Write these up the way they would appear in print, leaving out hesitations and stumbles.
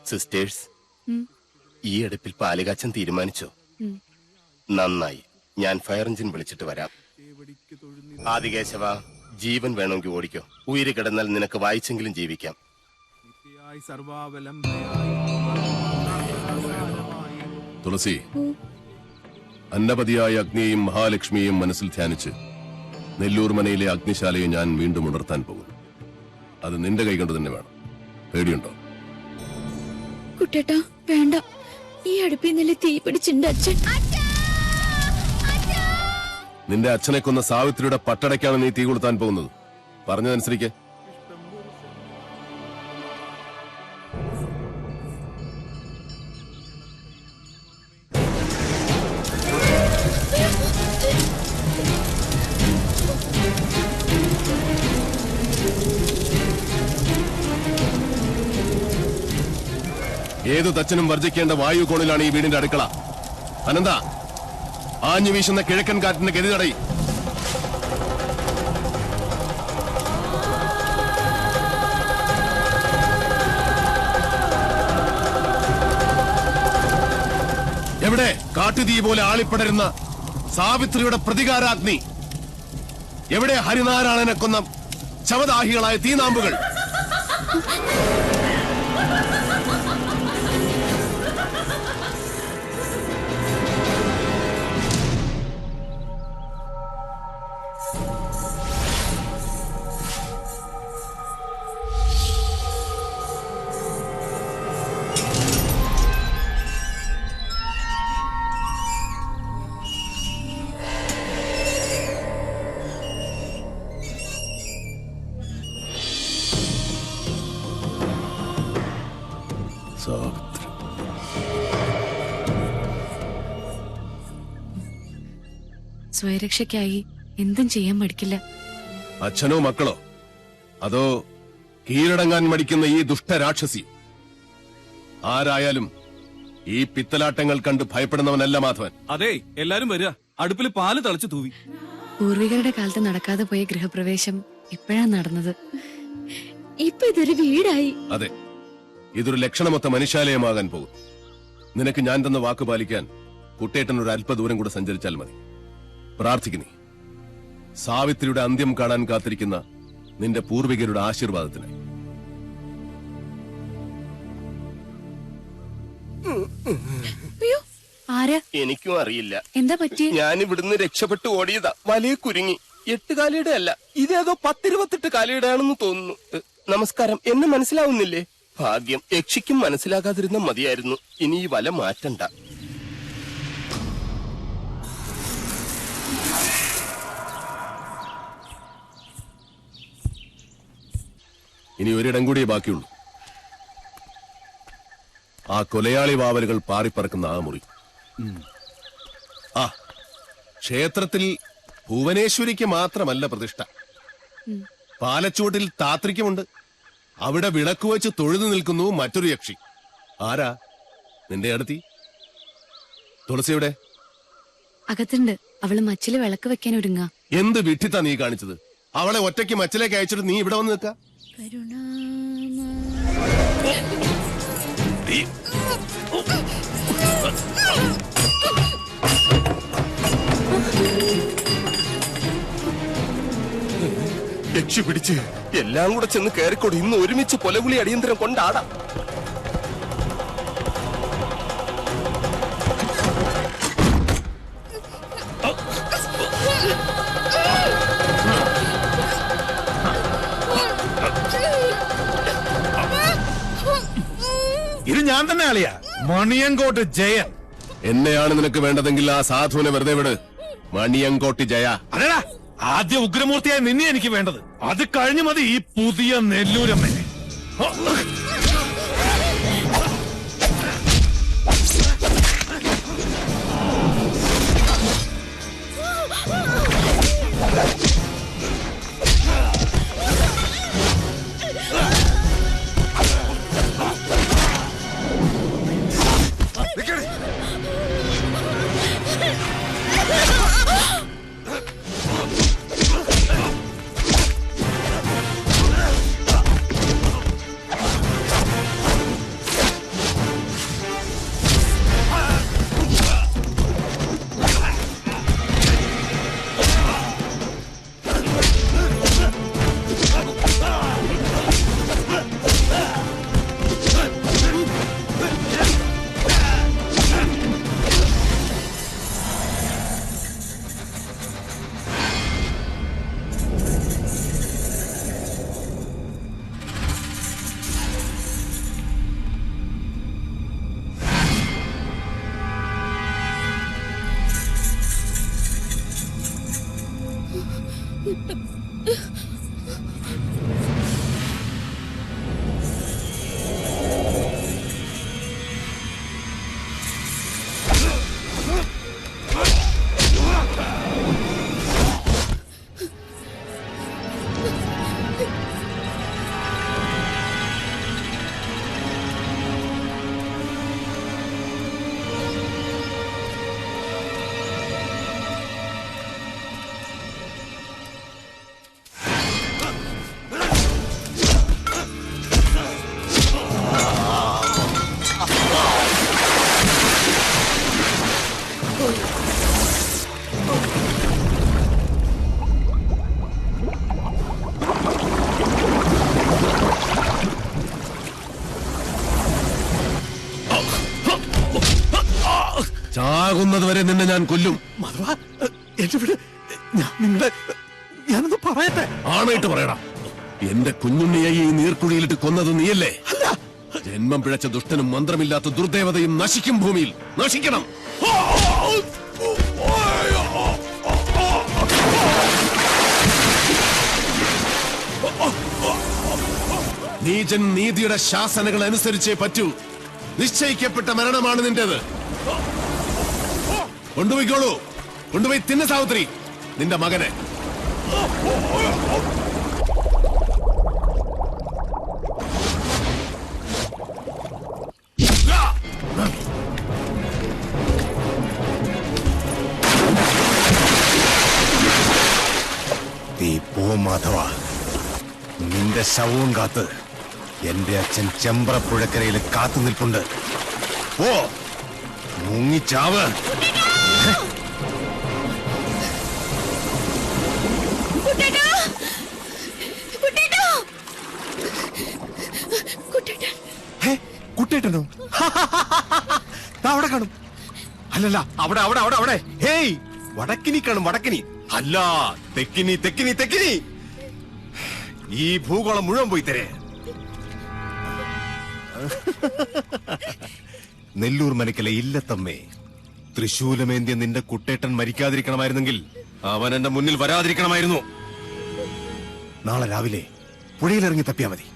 Sisters, ഈ അടുപ്പിൽ പാലുകാച്ചൻ തീരുമാനിച്ചോ? നന്നായി, ഞാൻ ഫയർ എഞ്ചിൻ വിളിച്ചിട്ട് വരാം. ആദികേശവ, ജീവൻ വേണമെങ്കിൽ ഓടിക്കോ. ഉയിര് കിടന്നാൽ നിനക്ക് വായിച്ചെങ്കിലും ജീവിക്കാം. തുളസി, അന്നപതിയായ അഗ്നിയെയും മഹാലക്ഷ്മിയെയും മനസ്സിൽ ധ്യാനിച്ച് നെല്ലൂർ മനയിലെ അഗ്നിശാലയെ ഞാൻ വീണ്ടും ഉണർത്താൻ പോകുന്നു. അത് നിന്റെ കൈകൊണ്ട് തന്നെ വേണം. പേടിയുണ്ടോ? കുട്ടേട്ടാ, വേണ്ട. ഈ അടുപ്പിൽ നല്ല തീ പിടിച്ചിട്ടുണ്ട് അച്ഛൻ. നിന്റെ അച്ഛനെ കൊന്ന സാവിത്രിയുടെ പട്ടടയ്ക്കാണ് നീ തീ കൊളുത്താൻ പോകുന്നത്. പറഞ്ഞതനുസരിക്ക്. ഏതു തച്ചനും വർജിക്കേണ്ട വായു കോണിലാണ് ഈ വീടിന്റെ അടുക്കള. അനന്ത, ആഞ്ഞു വീശുന്ന കിഴക്കൻ കാറ്റിന്റെ ഗതി തടയി. എവിടെ കാട്ടുതീ പോലെ ആളിപ്പടരുന്ന സാവിത്രിയുടെ പ്രതികാരാഗ്നി? എവിടെ ഹരിനാരായണനെ കൊന്ന ശവദാഹികളായ തീനാമ്പുകൾ? സ്വയരക്ഷയ്ക്കായി എന്തും ചെയ്യാൻ മടിക്കില്ല. അച്ഛനോ മക്കളോ, അതോ കീഴടങ്ങാൻ മടിക്കുന്ന ഈ ദുഷ്ടരാക്ഷസി? ആരായാലും ഈ പിത്തലാട്ടങ്ങൾ കണ്ട് ഭയപ്പെടുന്നവനല്ല മാധവൻ. അതെ, എല്ലാരും വരിക. അടുപ്പിൽ പാല് തളിച്ചു തൂവി. പൂർവികരുടെ കാലത്ത് നടക്കാതെ പോയ ഗൃഹപ്രവേശം ഇപ്പോഴാണ് നടന്നത്. ഇപ്പൊ ഇതൊരു വീടായി. അതെ, ഇതൊരു ലക്ഷണമൊത്ത മനുഷ്യാലയമാകാൻ പോകും. നിനക്ക് ഞാൻ തന്ന വാക്ക് പാലിക്കാൻ കുട്ടേട്ടൻ ഒരു അല്പദൂരം കൂടെ സഞ്ചരിച്ചാൽ മതി. പ്രാർത്ഥിക്കുന്നേ, സാവിത്രിയുടെ അന്ത്യം കാണാൻ കാത്തിരിക്കുന്ന നിന്റെ പൂർവികരുടെ ആശീർവാദത്തിനായി. എനിക്കും അറിയില്ല എന്താ പറ്റി. ഞാൻ ഇവിടുന്ന് രക്ഷപ്പെട്ടു ഓടിയതാ. വലിയ കുരുങ്ങി. 8 കാലയുടെ അല്ല, ഇതേതോ 10-28 കാലയുടെ ആണെന്ന് തോന്നുന്നു. നമസ്കാരം. എന്നെ മനസ്സിലാവുന്നില്ലേ? ഭാഗ്യം, യക്ഷിക്കും മനസ്സിലാകാതിരുന്ന മതിയായിരുന്നു. ഇനി ഈ വല മാറ്റണ്ട. ഇനി ഒരിടം കൂടിയേ ബാക്കിയുള്ളൂ. ആ കൊലയാളി വാവലുകൾ പാറിപ്പറക്കുന്ന ആ മുറി. ആ ക്ഷേത്രത്തിൽ ഭുവനേശ്വരിക്ക് മാത്രമല്ല പ്രതിഷ്ഠ. പാലച്ചൂട്ടിൽ താത്രിക്കുമുണ്ട്. അവിടെ വിളക്ക് വെച്ച് തൊഴുതു നിൽക്കുന്നു മറ്റൊരു യക്ഷി. ആരാ? നിന്റെ അടുത്തി തുളസിയുടെ അകത്തുണ്ട്. അവള് മച്ചില് വിളക്ക് വെക്കാൻ ഒരുങ്ങ. എന്ത് വിട്ടിത്താ നീ കാണിച്ചത്? അവളെ ഒറ്റയ്ക്ക് മച്ചിലേക്ക് അയച്ചിട്ട് നീ ഇവിടെ വന്ന് നിൽക്ക. യക്ഷി പിടിച്ച് എല്ലാം കൂടെ ചെന്ന് കയറിക്കോടി. ഇന്ന് ഒരുമിച്ച് പൊലകുളി അടിയന്തരം കൊണ്ടാടാം. ഇത് ഞാൻ തന്നെ അളിയാ, മണിയങ്കോട്ട് ജയൻ. എന്നെയാണ് നിനക്ക് വേണ്ടതെങ്കിൽ ആ സാധുവിനെ വെറുതെ വിട്. മണിയങ്കോട്ട് ജയ. അതെടാ, ആദ്യ ഉഗ്രമൂർത്തിയായി നിന്നെ എനിക്ക് വേണ്ടത്. അത് കഴിഞ്ഞു മതി ഈ പുതിയ നെല്ലൂരമ്മനെ. ചാകുന്നത് വരെ നിന്നെ ഞാൻ കൊല്ലും. മധുവ, എന്റെ വീട് ഞാനൊന്ന് പറയട്ടെ. ആണായിട്ട് പറയടാ. എന്റെ കുഞ്ഞുണ്ണിയെ ഈ നീർക്കുഴിയിലിട്ട് കൊന്നത് നീയല്ലേ? ജന്മം പിഴച്ച ദുഷ്ടനും മന്ത്രമില്ലാത്ത ദുർദേവതയും നശിക്കും. ഭൂമിയിൽ നശിക്കണം. നീചൻ നീതിയുടെ ശാസനകൾ അനുസരിച്ചേ പറ്റൂ. നിശ്ചയിക്കപ്പെട്ട മരണമാണ് നിന്റേത്. കൊണ്ടുപോയിക്കോളൂ. കൊണ്ടുപോയി തിന്ന സാവിത്രി നിന്റെ മകനെ. നീ പോ മാധവ. നിന്റെ ശവവും കാത്ത് എന്റെ അച്ഛൻ ചെമ്പ്രപ്പുഴക്കരയിൽ കാത്തു നിൽപ്പുണ്ട്. പോ, മുങ്ങിച്ചാവ്. കുട്ടേട്ടനോ? അവിടെ കാണും. അല്ലല്ല, അവിടെ അവിടെ അവിടെ അവിടെ. ഹേയ്, വടക്കിനി കാണും. വടക്കിനി അല്ല, തെക്കിനി തെക്കിനി തെക്കിനി. ഈ ഭൂഗോളം മുഴുവൻ പോയി തരേ. നെല്ലൂർ മനക്കലെ ഇല്ലത്തമ്മേ, തൃശൂലമേന്തിയ നിന്റെ കുട്ടേട്ടൻ മരിക്കാതിരിക്കണമായിരുന്നെങ്കിൽ അവൻ എന്റെ മുന്നിൽ വരാതിരിക്കണമായിരുന്നു. നാളെ രാവിലെ പുഴയിലിറങ്ങി തപ്പിയാ മതി.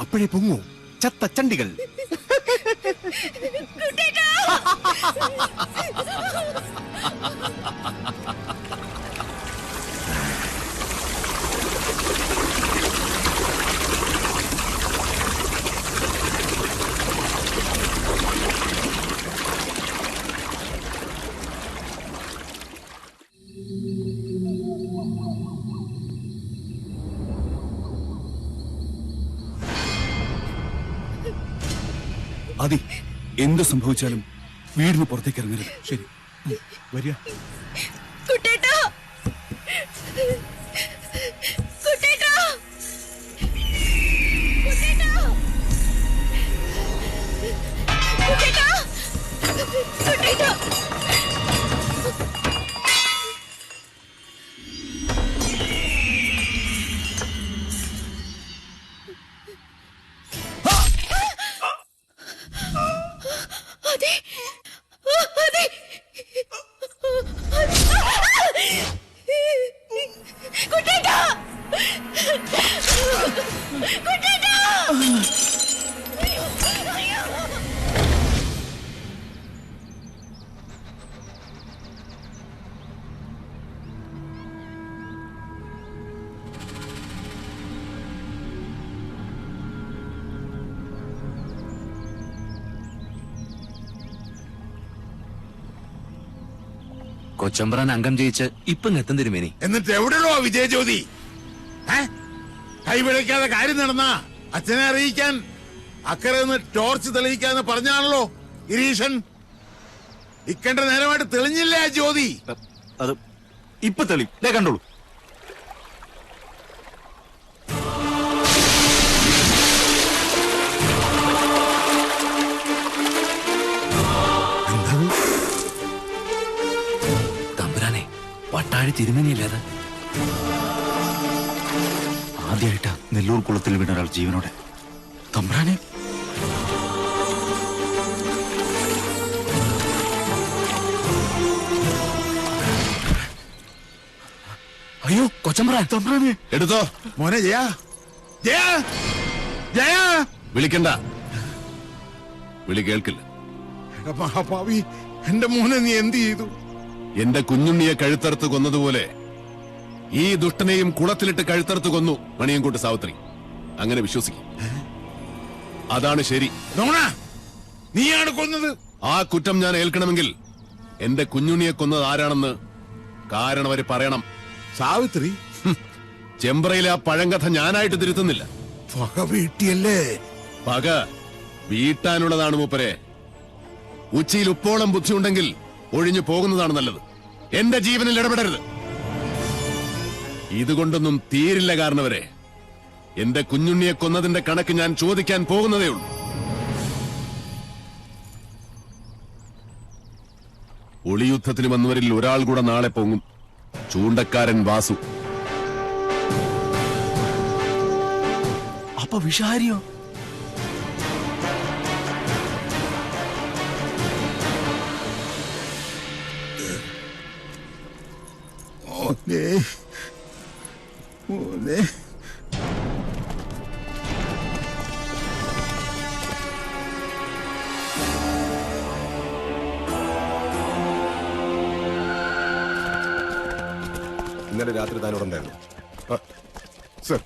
അപ്പോഴേ പൊങ്ങൂ ചത്ത ചണ്ടികൾ. അതി, എന്ത് സംഭവിച്ചാലും വീടിന് പുറത്തേക്ക് ഇറങ്ങരുത്. ശരി, വരിക. കുട്ടേട്ടാ, കുട്ടേട്ടാ, കുട്ടേട്ടാ, കുട്ടേട്ടാ, കുട്ടേട്ടാ. കൊച്ചമ്പ്രാൻ അംഗം ജയിച്ച് ഇപ്പം എത്തും തിരുമേനി. എന്നിട്ട് എവിടെയോ വിജയജ്യോതി? കൈവിളയ്ക്കാതെ കാര്യം നടന്ന അച്ഛനെ അറിയിക്കാൻ അക്കരെ നിന്ന് ടോർച്ച് തെളിയിക്കാന്ന് പറഞ്ഞാണല്ലോ ഗിരീശൻ. ഇക്കണ്ട നേരമായിട്ട് തെളിഞ്ഞില്ലേ ആ ജ്യോതി? അത് ഇപ്പൊ തെളി കണ്ടോളൂ. തമ്പുരാനെ, പട്ടാഴി തിരുമേനിയല്ലേ? ആദ്യമായിട്ടാ നെല്ലൂർ കുളത്തിൽ വീണ ഒരാൾ ജീവനോടെ. തമ്പുരാനെ, അയ്യോ കൊച്ചമ്പ്രാൻ. തമ്പുരാനെ എടുത്തോ മോനെ. ജയ ജയ ജയ. വിളിക്കണ്ട, വിളി കേൾക്കില്ല. മഹാഭാവി, എന്റെ മോനെ നീ എന്ത് ചെയ്തു? എന്റെ കുഞ്ഞുണ്ണിയെ കഴുത്തറുത്ത് കൊന്നതുപോലെ ഈ ദുഷ്ടനെയും കുളത്തിലിട്ട് കഴുത്തറുത്ത് കൊന്നു മണിയൻകൂട്ട് സാവിത്രി. അങ്ങനെ വിശ്വസിക്കും. അതാണ് ശരി. നോണ, നീയാണ് കൊന്നത്. ആ കുറ്റം ഞാൻ ഏൽക്കണമെങ്കിൽ എന്റെ കുഞ്ഞുണ്ണിയെ കൊന്നത് ആരാണെന്ന് കാരണം അവര് പറയണം. സാവിത്രി? ചെമ്പ്രയിലെ ആ പഴങ്കഥ ഞാനായിട്ട് തിരുത്തുന്നില്ല. പക വീട്ടിയല്ലേ? പക വീട്ടാനുള്ളതാണ് മൂപ്പരെ. ഉച്ചയിൽ ഉപ്പോളം ബുദ്ധിയുണ്ടെങ്കിൽ ഒഴിഞ്ഞു പോകുന്നതാണ് നല്ലത്. എന്റെ ജീവനിൽ ഇടപെടരുത്. ഇതുകൊണ്ടൊന്നും തീരില്ല. കാരണവരെ, എന്റെ കുഞ്ഞുണ്ണിയെ കൊന്നതിന്റെ കണക്ക് ഞാൻ ചോദിക്കാൻ പോകുന്നതേ ഉള്ളൂ. ഒളിയുദ്ധത്തിന് വന്നവരിൽ ഒരാൾ കൂടെ നാളെ പൊങ്ങും. ചൂണ്ടക്കാരൻ വാസു. അപ്പൊ വിഷാരിയോ? ഇന്നലെ രാത്രി താനോടുണ്ടായിരുന്നു. സർ,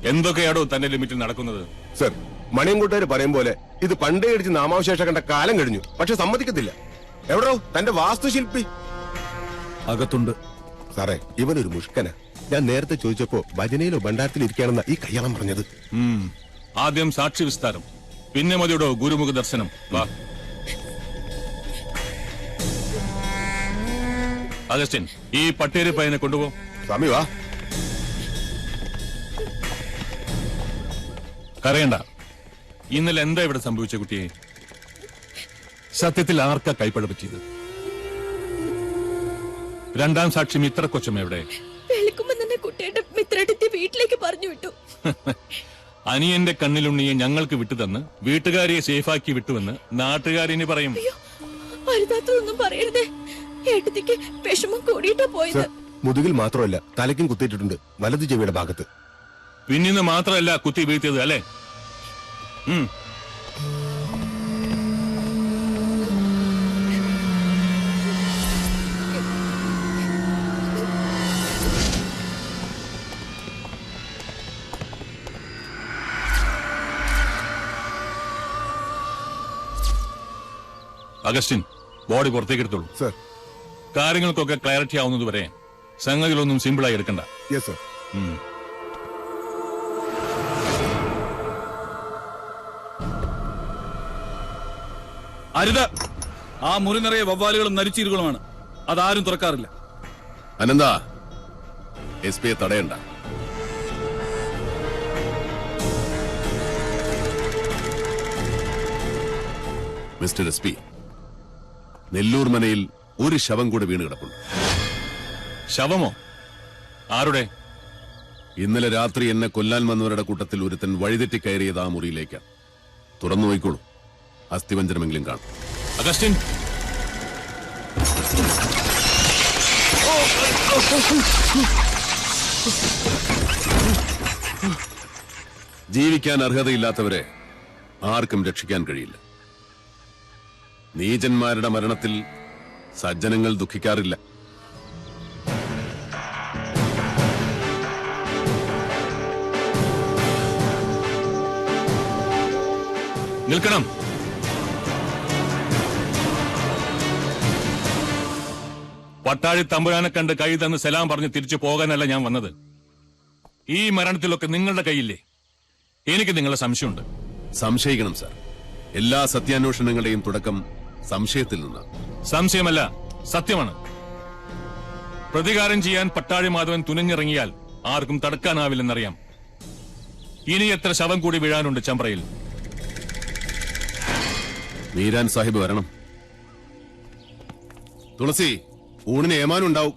എന്തൊക്കെയാണോ തന്റെ ലിമിറ്റിൽ നടക്കുന്നത്? സർ, മണിയൻകുട്ടേര് പറയും പോലെ ഇത് പണ്ടേ അടിച്ച് നാമാവശേഷം കണ്ട കാലം കഴിഞ്ഞു. പക്ഷെ സമ്മതിക്കത്തില്ല. എവിടോ തന്റെ വാസ്തുശില്പി? അകത്തുണ്ട്. സാറേ, ഇവനൊരു മുഷ്കന. ഞാൻ നേരത്തെ ചോദിച്ചപ്പോ ഭജനയിലോ ഭണ്ഡാരത്തിൽ ഇരിക്കുകയാണെന്ന ഈ കയ്യാളം പറഞ്ഞത്. ആദ്യം സാക്ഷി വിസ്താരം, പിന്നെ മതിയുടെ ഗുരുമുഖ ദർശനം. വാ അഗസ്റ്റിൻ, ഈ പട്ടേരി പയ്യനെ കൊണ്ടുപോ. സ്വാമി വാ. കരയണ്ട. ഇന്നലെ എന്താ ഇവിടെ സംഭവിച്ച കുട്ടിയെ? സത്യത്തിൽ ആർക്കാ കൈപ്പഴ പറ്റിയത്? രണ്ടാം സാക്ഷി മിത്ര കൊച്ചം എവിടെ? വെളുക്കുമ്പോ തന്നെ കുട്ടിയുടെ മിത്രടുത്തി വീട്ടിലേക്ക് പറഞ്ഞു വിട്ടു. അനിയന്റെ കണ്ണിലുണ്ണിയെ ഞങ്ങൾക്ക് വിട്ടുതന്ന് വീട്ടുകാരിയെ സേഫാക്കി വിട്ടുവെന്ന് നാട്ടുകാരിനി പറയും. വലുതാത്തൊന്നും പറയരുതേ. ഏട്ടത്തിക്ക് വിഷമം കൂടിയിട്ടാ പോയത്. മുതുകിൽ മാത്രമല്ല തലയ്ക്കും കുത്തിയിട്ടുണ്ട്, വലതു ചെവിയുടെ ഭാഗത്ത്. പിന്നിന്ന് മാത്രമല്ല കുത്തി വീഴ്ത്തിയത് അല്ലേ? അഗസ്റ്റിൻ, ബോഡി പുറത്തേക്ക് എടുത്തോളൂ. സർ. കാര്യങ്ങൾക്കൊക്കെ ക്ലാരിറ്റി ആവുന്നത് വരെ സംഗതികളൊന്നും സിമ്പിളായി എടുക്കണ്ട. Yes sir. അരുത്. ആ മുറി നിറയെ വവ്വാലുകളും നരിച്ചീരുകളുമാണ്. അതാരും തുറക്കാറില്ല. അനന്ത, എസ് പിയെ തടയണ്ട. മിസ്റ്റർ എസ് പി, നെല്ലൂർ മനയിൽ ഒരു ശവം കൂടെ വീണ് കിടപ്പുണ്ട്. ശവമോ? ആരുടെ? ഇന്നലെ രാത്രി എന്നെ കൊല്ലാൻ വന്നവരുടെ കൂട്ടത്തിൽ ഒരുത്തൻ വഴിതെറ്റി കയറിയത് ആ മുറിയിലേക്കാണ്. തുറന്നു നോയിക്കോളൂ, അസ്ഥിവഞ്ചനമെങ്കിലും കാണും. അഗസ്റ്റിൻ, ജീവിക്കാൻ അർഹതയില്ലാത്തവരെ ആർക്കും രക്ഷിക്കാൻ കഴിയില്ല. നീചന്മാരുടെ മരണത്തിൽ സജ്ജനങ്ങൾ ദുഃഖിക്കാറില്ല. നിൽക്കണം. പട്ടാഴി തമ്പുരാനെ കണ്ട് കൈ തന്ന് സലാം പറഞ്ഞ് തിരിച്ചു പോകാനല്ല ഞാൻ വന്നത്. ഈ മരണത്തിലൊക്കെ നിങ്ങളുടെ കൈയില്ലേ? എനിക്ക് നിങ്ങളെ സംശയമുണ്ട്. സംശയിക്കണം സാർ. എല്ലാ സത്യാന്വേഷണങ്ങളുടെയും തുടക്കം സംശയത്തിൽ നിന്നാണ്. സംശയമല്ല, സത്യമാണ്. പ്രതികാരം ചെയ്യാൻ പട്ടാഴി മാധവൻ തുനിഞ്ഞിറങ്ങിയാൽ ആർക്കും തടുക്കാനാവില്ലെന്നറിയാം. ഇനി എത്ര ശവം കൂടി വീഴാനുണ്ട് ചമ്പ്രയിൽ? മീരാൻ സാഹിബ് വരണം. തുളസി, ഊണിന് ഏമാനുണ്ടാവും.